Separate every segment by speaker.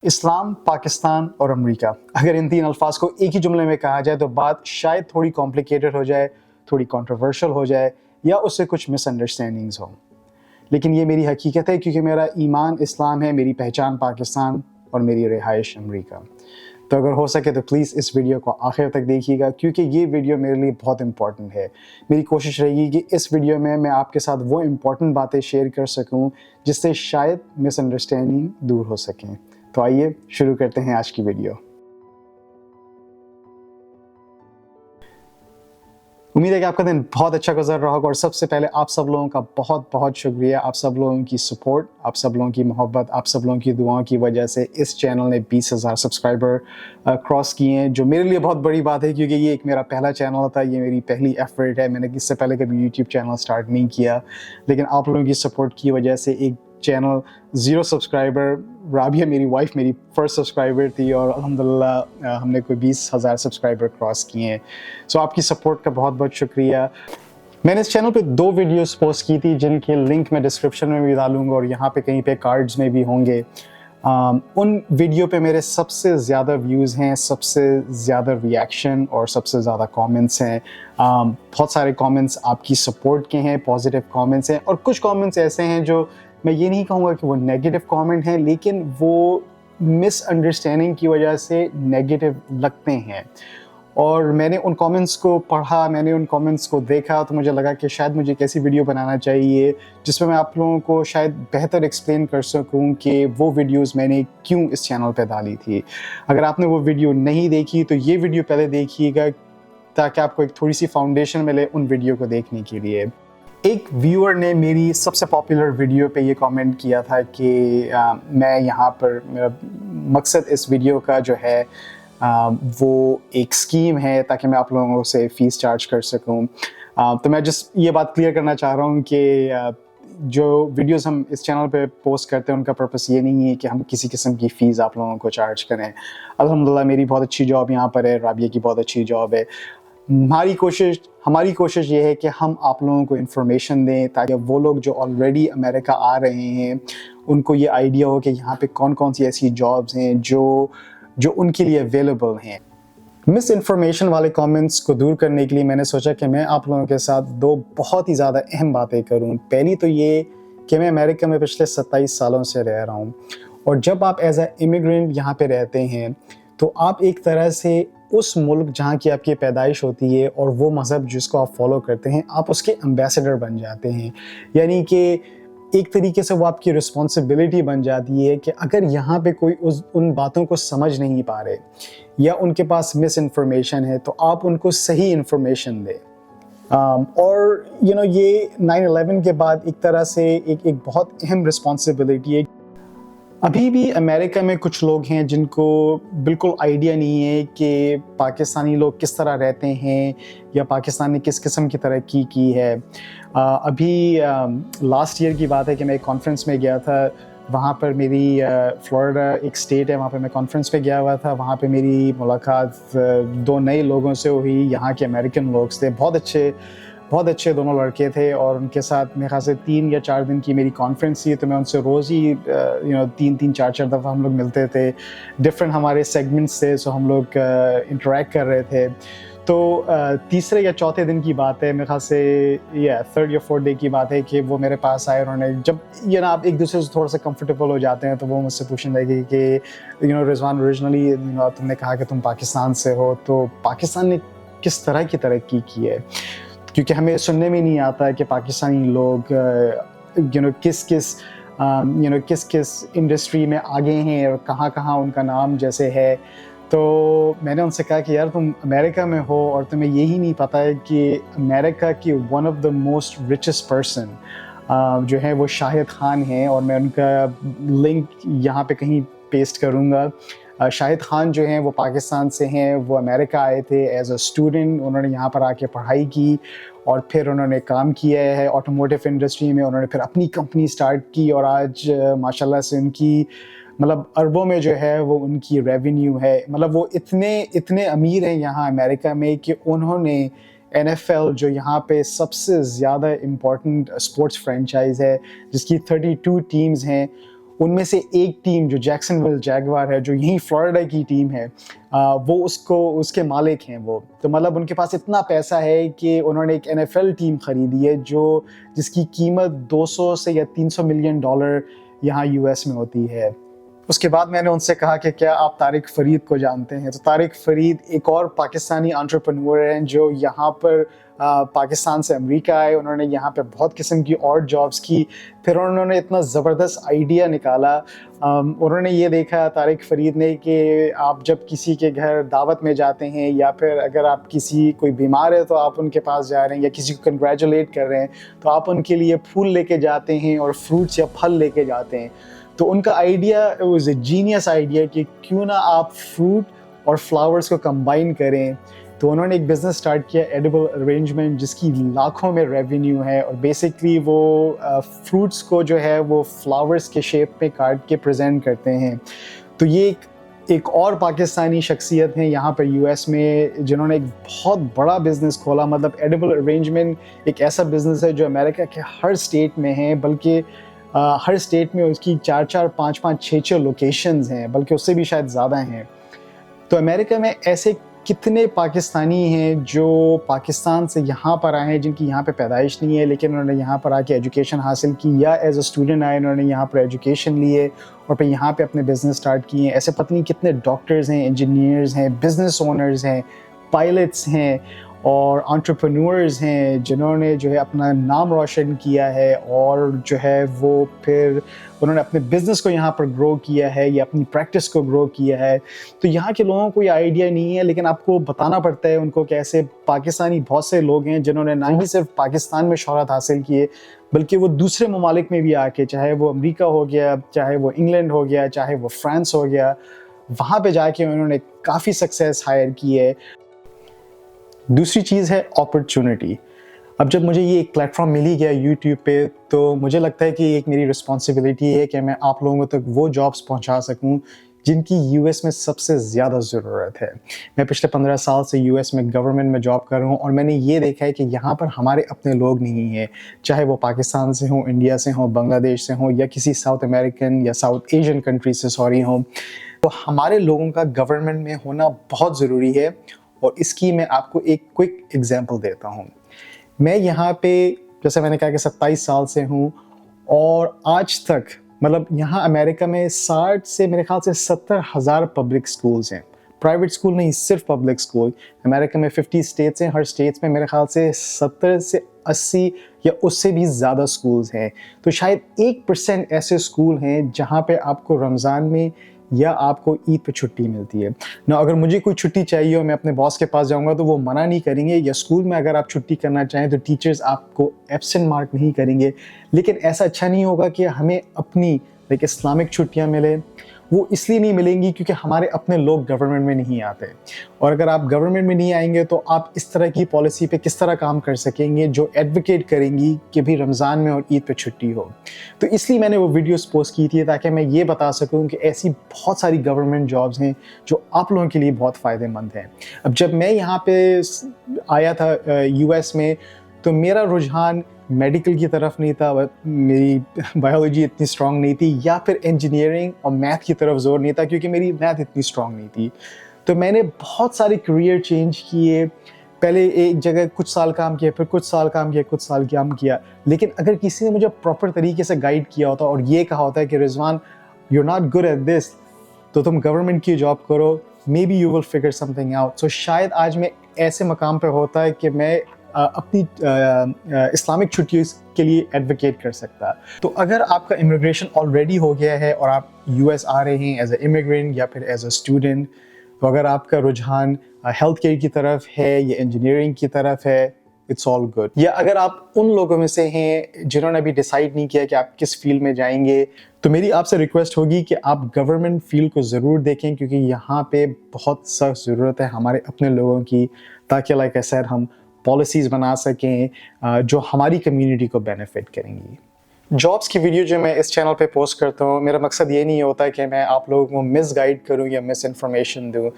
Speaker 1: इस्लाम, पाकिस्तान और अमेरिका, अगर इन तीन अल्फाज को एक ही जुमले में कहा जाए तो बात शायद थोड़ी कॉम्प्लिकेटेड हो जाए, थोड़ी कंट्रोवर्शियल हो जाए या उससे कुछ मिसअंडरस्टैंडिंग्स हो। लेकिन ये मेरी हकीकत है क्योंकि मेरा ईमान इस्लाम है, मेरी पहचान पाकिस्तान और मेरी रिहाइश अमेरिका। तो अगर हो सके तो प्लीज़ इस वीडियो को आखिर तक देखिएगा क्योंकि ये वीडियो मेरे लिए बहुत इंपॉर्टेंट है। मेरी कोशिश रहेगी कि इस वीडियो में मैं आपके साथ वो इम्पॉर्टेंट बातें शेयर कर सकूं जिससे शायद मिसअंडरस्टैंडिंग दूर हो सकें। तो आइए शुरू करते हैं आज की वीडियो। उम्मीद है कि आपका दिन बहुत अच्छा गुजर रहा होगा और सबसे पहले आप सब लोगों का बहुत बहुत शुक्रिया। आप सब लोगों की सपोर्ट, आप सब लोगों की मोहब्बत, आप सब लोगों की दुआओं की वजह से इस चैनल ने 20,000 सब्सक्राइबर क्रॉस किए हैं, जो मेरे लिए बहुत बड़ी बात है क्योंकि ये एक मेरा पहला चैनल था, ये मेरी पहली एफर्ट है। मैंने इससे पहले कभी यूट्यूब चैनल स्टार्ट नहीं किया, लेकिन आप लोगों की सपोर्ट की वजह से एक चैनल 0 सब्सक्राइबर, राबिया मेरी वाइफ मेरी फर्स्ट सब्सक्राइबर थी और अल्हम्दुलिल्लाह हमने कोई 20,000 सब्सक्राइबर क्रॉस किए हैं। सो आपकी सपोर्ट का बहुत बहुत शुक्रिया। मैंने इस चैनल पे 2 वीडियोस पोस्ट की थी जिनके लिंक मैं डिस्क्रिप्शन में भी डालूंगा और यहाँ पे कहीं पे कार्ड्स में भी होंगे। उन वीडियो पे मेरे सबसे ज़्यादा व्यूज़ हैं, सबसे ज़्यादा रिएक्शन और सबसे ज़्यादा कमेंट्स हैं। बहुत सारे कमेंट्स आपकी सपोर्ट के हैं, पॉजिटिव कमेंट्स हैं और कुछ कमेंट्स ऐसे हैं जो मैं ये नहीं कहूँगा कि वो नेगेटिव कमेंट हैं, लेकिन वो मिसअंडरस्टैंडिंग की वजह से नेगेटिव लगते हैं। और मैंने उन कमेंट्स को पढ़ा, मैंने उन कमेंट्स को देखा तो मुझे लगा कि शायद मुझे एक ऐसी वीडियो बनाना चाहिए जिसमें मैं आप लोगों को शायद बेहतर एक्सप्लेन कर सकूं कि वो वीडियोस मैंने क्यों इस चैनल पे डाली थी। अगर आपने वो वीडियो नहीं देखी तो ये वीडियो पहले देखिएगा ताकि आपको एक थोड़ी सी फाउंडेशन मिले उन वीडियो को देखने के लिए। एक व्यूअर ने मेरी सबसे पॉपुलर वीडियो पे ये कमेंट किया था कि मैं यहाँ पर, मेरा मकसद इस वीडियो का जो है वो एक स्कीम है ताकि मैं आप लोगों से फ़ीस चार्ज कर सकूं। तो मैं जस्ट ये बात क्लियर करना चाह रहा हूँ कि जो वीडियोस हम इस चैनल पे पोस्ट करते हैं उनका पर्पस ये नहीं है कि हम किसी किस्म की फ़ीस आप लोगों को चार्ज करें। अल्हम्दुलिल्लाह मेरी बहुत अच्छी जॉब यहाँ पर है, राबिया की बहुत अच्छी जॉब है। हमारी कोशिश ये है कि हम आप लोगों को इन्फॉर्मेशन दें ताकि वो लोग जो ऑलरेडी अमेरिका आ रहे हैं उनको ये आइडिया हो कि यहाँ पे कौन कौन सी ऐसी जॉब्स हैं जो उनके लिए अवेलेबल हैं। मिस इन्फॉर्मेशन वाले कमेंट्स को दूर करने के लिए मैंने सोचा कि मैं आप लोगों के साथ 2 बहुत ही ज़्यादा अहम बातें करूं। पहली तो ये कि मैं अमेरिका में पिछले 27 सालों से रह रहा हूं और जब आप एज अ इमिग्रेंट यहाँ पे रहते हैं तो आप एक तरह से उस मुल्क जहाँ की आपकी पैदाइश होती है और वो मज़हब जिसको आप फॉलो करते हैं, आप उसके एम्बेसडर बन जाते हैं। यानी कि एक तरीके से वो आपकी रिस्पॉन्सिबिलिटी बन जाती है कि अगर यहाँ पे कोई उन बातों को समझ नहीं पा रहे या उनके पास मिस इन्फॉर्मेशन है तो आप उनको सही इन्फॉर्मेशन दें। और ये 9/11 के बाद एक तरह से एक बहुत अहम रिस्पॉन्सिबिलिटी है। अभी भी अमेरिका में कुछ लोग हैं जिनको बिल्कुल आइडिया नहीं है कि पाकिस्तानी लोग किस तरह रहते हैं या पाकिस्तान ने किस किस्म की तरक्की की है। अभी लास्ट ईयर की बात है कि मैं एक कॉन्फ्रेंस में गया था, वहाँ पर मेरी फ्लोरिडा एक स्टेट है, वहाँ पर मैं कॉन्फ्रेंस पे गया हुआ था। वहाँ पे मेरी मुलाकात 2 नए लोगों से हुई, यहाँ के अमेरिकन लोग थे, बहुत अच्छे दोनों लड़के थे और उनके साथ मेरे ख्याल से 3 या 4 दिन की मेरी कॉन्फ्रेंस थी। तो मैं उनसे रोज़ ही 3-3, 4-4 दफ़ा हम लोग मिलते थे। डिफरेंट हमारे सेगमेंट्स थे, सो हम लोग इंटरेक्ट कर रहे थे। तो तीसरे या चौथे दिन की बात है, मेरे ख्याल से या 3rd या 4th डे की बात है कि वो मेरे पास आए। उन्होंने जब आप एक दूसरे से थोड़ा सा कंफर्टेबल हो जाते हैं तो वो मुझसे पूछने लगे कि रिजवान ओरिजिनली तुमने कहा कि तुम पाकिस्तान से हो, तो पाकिस्तान ने किस तरह की तरक्की की है, क्योंकि हमें सुनने में नहीं आता कि पाकिस्तानी लोग किस किस इंडस्ट्री में आगे हैं और कहाँ उनका नाम जैसे है। तो मैंने उनसे कहा कि यार तुम अमेरिका में हो और तुम्हें यही नहीं पता है कि अमेरिका की one of the most richest person जो है वो शाहिद खान हैं और मैं उनका लिंक यहाँ पे कहीं पेस्ट करूँगा। शाहिद खान जो हैं वो पाकिस्तान से हैं, वो अमेरिका आए थे एज अ स्टूडेंट, उन्होंने यहाँ पर आके पढ़ाई की और फिर उन्होंने काम किया है ऑटोमोटिव इंडस्ट्री में। उन्होंने फिर अपनी कंपनी स्टार्ट की और आज माशाल्लाह से उनकी मतलब अरबों में जो है वो उनकी रेवेन्यू है। मतलब वो इतने अमीर हैं यहाँ अमेरिका में कि उन्होंने NFL जो यहाँ पे सबसे ज़्यादा इम्पोर्टेंट स्पोर्ट्स फ्रेंचाइज है जिसकी 32 टीम्स हैं, उनमें से एक टीम जो जैक्सनविल जैगवार है, जो यहीं फ्लोरिडा की टीम है, वो उसके मालिक हैं वो। तो मतलब उनके पास इतना पैसा है कि उन्होंने एक NFL टीम खरीदी है जिसकी कीमत 200 से या 300 मिलियन डॉलर यहाँ US में होती है। उसके बाद मैंने उनसे कहा कि क्या आप तारिक फरीद को जानते हैं? तो तारिक फरीद एक और पाकिस्तानी एंटरप्रेन्योर हैं जो यहाँ पर पाकिस्तान से अमेरिका आए। उन्होंने यहाँ पे बहुत किस्म की और जॉब्स की, फिर उन्होंने इतना ज़बरदस्त आइडिया निकाला। उन्होंने ये देखा तारिक फरीद ने कि आप जब किसी के घर दावत में जाते हैं या फिर अगर आप कोई बीमार है तो आप उनके पास जा रहे हैं, या किसी को कंग्रेचुलेट कर रहे हैं तो आप उनके लिए फूल लेके जाते हैं और फ्रूट्स या फल लेके जाते हैं। तो उनका idea was a genius idea कि क्यों ना आप फ्रूट और फ्लावर्स को कंबाइन करें। तो उन्होंने एक बिज़नेस स्टार्ट किया, एडिबल अरेंजमेंट, जिसकी लाखों में रेवेन्यू है। और बेसिकली वो फ्रूट्स को जो है वो फ्लावर्स के शेप में काट के प्रेजेंट करते हैं। तो ये एक और पाकिस्तानी शख्सियत हैं यहाँ पर US में जिन्होंने एक बहुत बड़ा बिज़नेस खोला। मतलब एडिबल अरेंजमेंट एक ऐसा बिज़नेस है जो अमेरिका के हर स्टेट में है, बल्कि हर स्टेट में उसकी 4-4, 5-5, 6-6 लोकेशंस हैं, बल्कि उससे भी शायद ज़्यादा हैं। तो अमेरिका में ऐसे कितने पाकिस्तानी हैं जो पाकिस्तान से यहाँ पर आए हैं, जिनकी यहाँ पे पैदाइश नहीं है, लेकिन उन्होंने यहाँ पर आके एजुकेशन हासिल की, या एज अ स्टूडेंट आए, उन्होंने यहाँ पर एजुकेशन लिए और फिर यहाँ पे अपने बिज़नेस स्टार्ट किए। ऐसे पता नहीं कितने डॉक्टर्स हैं, इंजीनियर्स हैं, बिज़नेस ओनर्स हैं, पायलट्स हैं और एंटरप्रेन्योर्स हैं जिन्होंने जो है अपना नाम रोशन किया है और जो है वो फिर उन्होंने अपने बिज़नेस को यहाँ पर ग्रो किया है या अपनी प्रैक्टिस को ग्रो किया है। तो यहाँ के लोगों को ये आइडिया नहीं है, लेकिन आपको बताना पड़ता है उनको कि ऐसे पाकिस्तानी बहुत से लोग हैं जिन्होंने ना ही सिर्फ पाकिस्तान में शोहरत हासिल की है, बल्कि वो दूसरे ममालिक में भी आके, चाहे वो अमेरिका हो गया, चाहे वो इंग्लैंड हो गया, चाहे वो फ्रांस हो गया, वहाँ पे जाके उन्होंने काफ़ी सक्सेस हायर की है। दूसरी चीज़ है अपॉर्चुनिटी। अब जब मुझे ये एक प्लेटफॉर्म मिल ही गया यूट्यूब पे, तो मुझे लगता है कि एक मेरी रिस्पॉन्सिबिलिटी है कि मैं आप लोगों तक वो जॉब्स पहुंचा सकूं जिनकी US में सबसे ज़्यादा ज़रूरत है। मैं पिछले 15 साल से US में गवर्नमेंट में जॉब कर रहा हूँ और मैंने ये देखा है कि यहाँ पर हमारे अपने लोग नहीं हैं, चाहे वो पाकिस्तान से हों, इंडिया से हों, बांग्लादेश से हों या किसी साउथ अमेरिकन या साउथ एशियन कंट्री से हों। तो हमारे लोगों का गवर्नमेंट में होना बहुत ज़रूरी है और इसकी मैं आपको एक क्विक एग्जांपल देता हूँ। मैं यहाँ पे, जैसे मैंने कहा कि 27 साल से हूँ और आज तक मतलब यहाँ अमेरिका में 60 से मेरे ख्याल से 70,000 पब्लिक स्कूल्स हैं, प्राइवेट स्कूल नहीं, सिर्फ पब्लिक स्कूल। अमेरिका में 50 स्टेट्स हैं, हर स्टेट्स में मेरे ख्याल से 70 से 80 या उससे भी ज़्यादा स्कूल्स हैं। तो शायद 1% ऐसे स्कूल हैं जहाँ पे आपको रमज़ान में या आपको ईद पे छुट्टी मिलती है ना। अगर मुझे कोई छुट्टी चाहिए और मैं अपने बॉस के पास जाऊंगा तो वो मना नहीं करेंगे, या स्कूल में अगर आप छुट्टी करना चाहें तो टीचर्स आपको एब्सेंट मार्क नहीं करेंगे। लेकिन ऐसा अच्छा नहीं होगा कि हमें अपनी इस्लामिक छुट्टियां मिले, वो इसलिए नहीं मिलेंगी क्योंकि हमारे अपने लोग गवर्नमेंट में नहीं आते। और अगर आप गवर्नमेंट में नहीं आएंगे तो आप इस तरह की पॉलिसी पे किस तरह काम कर सकेंगे जो एडवोकेट करेंगी कि भी रमज़ान में और ईद पे छुट्टी हो। तो इसलिए मैंने वो वीडियोस पोस्ट की थी ताकि मैं ये बता सकूं कि ऐसी बहुत सारी गवर्नमेंट जॉब्स हैं जो आप लोगों के लिए बहुत फ़ायदेमंद हैं। अब जब मैं यहाँ पे आया था US में, तो मेरा रुझान मेडिकल की तरफ नहीं था, मेरी बायोलॉजी इतनी स्ट्रॉन्ग नहीं थी, या फिर इंजीनियरिंग और मैथ की तरफ जोर नहीं था क्योंकि मेरी मैथ इतनी स्ट्रॉन्ग नहीं थी। तो मैंने बहुत सारे करियर चेंज किए, पहले एक जगह कुछ साल काम किया, फिर कुछ साल काम किया, कुछ साल काम किया। लेकिन अगर किसी ने मुझे प्रॉपर तरीके से गाइड किया होता और ये कहा होता है कि Rizwan you are not good at this, तो तुम गवर्नमेंट की जॉब करो, may be you will figure something out. So शायद आज मैं ऐसे मकाम पे होता है कि मैं अपनी इस्लामिक छुट्टियों के लिए एडवोकेट कर सकता। तो अगर आपका इमिग्रेशन ऑलरेडी हो गया है और आप US आ रहे हैं एज ए इमिग्रेंट या फिर एज अ स्टूडेंट, तो अगर आपका रुझान हेल्थ केयर की तरफ है या इंजीनियरिंग की तरफ है, इट्स ऑल गुड। या अगर आप उन लोगों में से हैं जिन्होंने अभी डिसाइड नहीं किया कि आप किस फील्ड में जाएंगे, तो मेरी आपसे रिक्वेस्ट होगी कि आप गवर्नमेंट फील्ड को ज़रूर देखें क्योंकि यहाँ पे बहुत सख्त ज़रूरत है हमारे अपने लोगों की, ताकि लाइक आई सेड हम पॉलिसीज़ बना सकें जो हमारी कम्युनिटी को बेनिफिट करेंगी। जॉब्स की वीडियो जो मैं इस चैनल पे पोस्ट करता हूँ, मेरा मकसद ये नहीं होता कि मैं आप लोगों को मिस गाइड करूँ या मिस इन्फॉर्मेशन दूँ,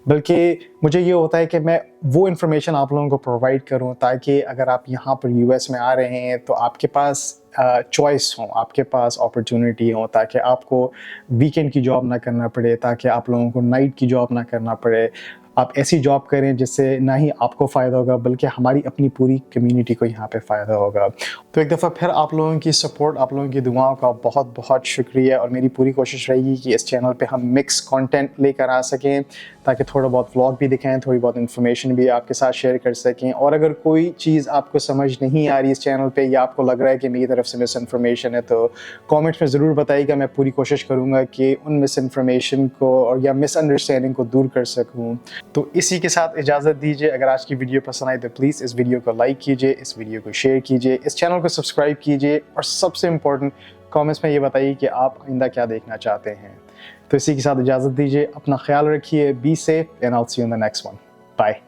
Speaker 1: बल्कि मुझे ये होता है कि मैं वो इन्फॉर्मेशन आप लोगों को प्रोवाइड करूँ ताकि अगर आप यहाँ पर US में आ रहे हैं तो आपके पास चॉइस हो, आपके पास अपॉर्चुनिटी हो, ताकि आपको वीकेंड की जॉब ना करना पड़े, ताकि आप लोगों को नाइट की जॉब ना करना पड़े। आप ऐसी जॉब करें जिससे ना ही आपको फ़ायदा होगा बल्कि हमारी अपनी पूरी कम्युनिटी को यहाँ पे फ़ायदा होगा। तो एक दफ़ा फिर आप लोगों की सपोर्ट, आप लोगों की दुआओं का बहुत बहुत शुक्रिया, और मेरी पूरी कोशिश रहेगी कि इस चैनल पे हम मिक्स कंटेंट लेकर आ सकें, ताकि थोड़ा बहुत व्लॉग भी दिखाएं, थोड़ी बहुत इन्फॉर्मेशन भी आपके साथ शेयर कर सकें। और अगर कोई चीज़ आपको समझ नहीं आ रही इस चैनल पे, या आपको लग रहा है कि मेरी तरफ से मिस इन्फॉर्मेशन है, तो कमेंट्स में ज़रूर बताइएगा। मैं पूरी कोशिश करूँगा कि उन मिस इन्फॉर्मेशन को और या मिस अंडरस्टैंडिंग को दूर कर सकूँ। तो इसी के साथ इजाज़त दीजिए। अगर आज की वीडियो पसंद आई तो प्लीज़ इस वीडियो को लाइक कीजिए, इस वीडियो को शेयर कीजिए, इस चैनल को सब्सक्राइब कीजिए, और सबसे इम्पोर्टेंट कमेंट्स में ये बताइए कि आप आइंदा क्या देखना चाहते हैं। तो इसी के साथ इजाज़त दीजिए, अपना ख्याल रखिए, be safe, and I will see you in the next one. Bye.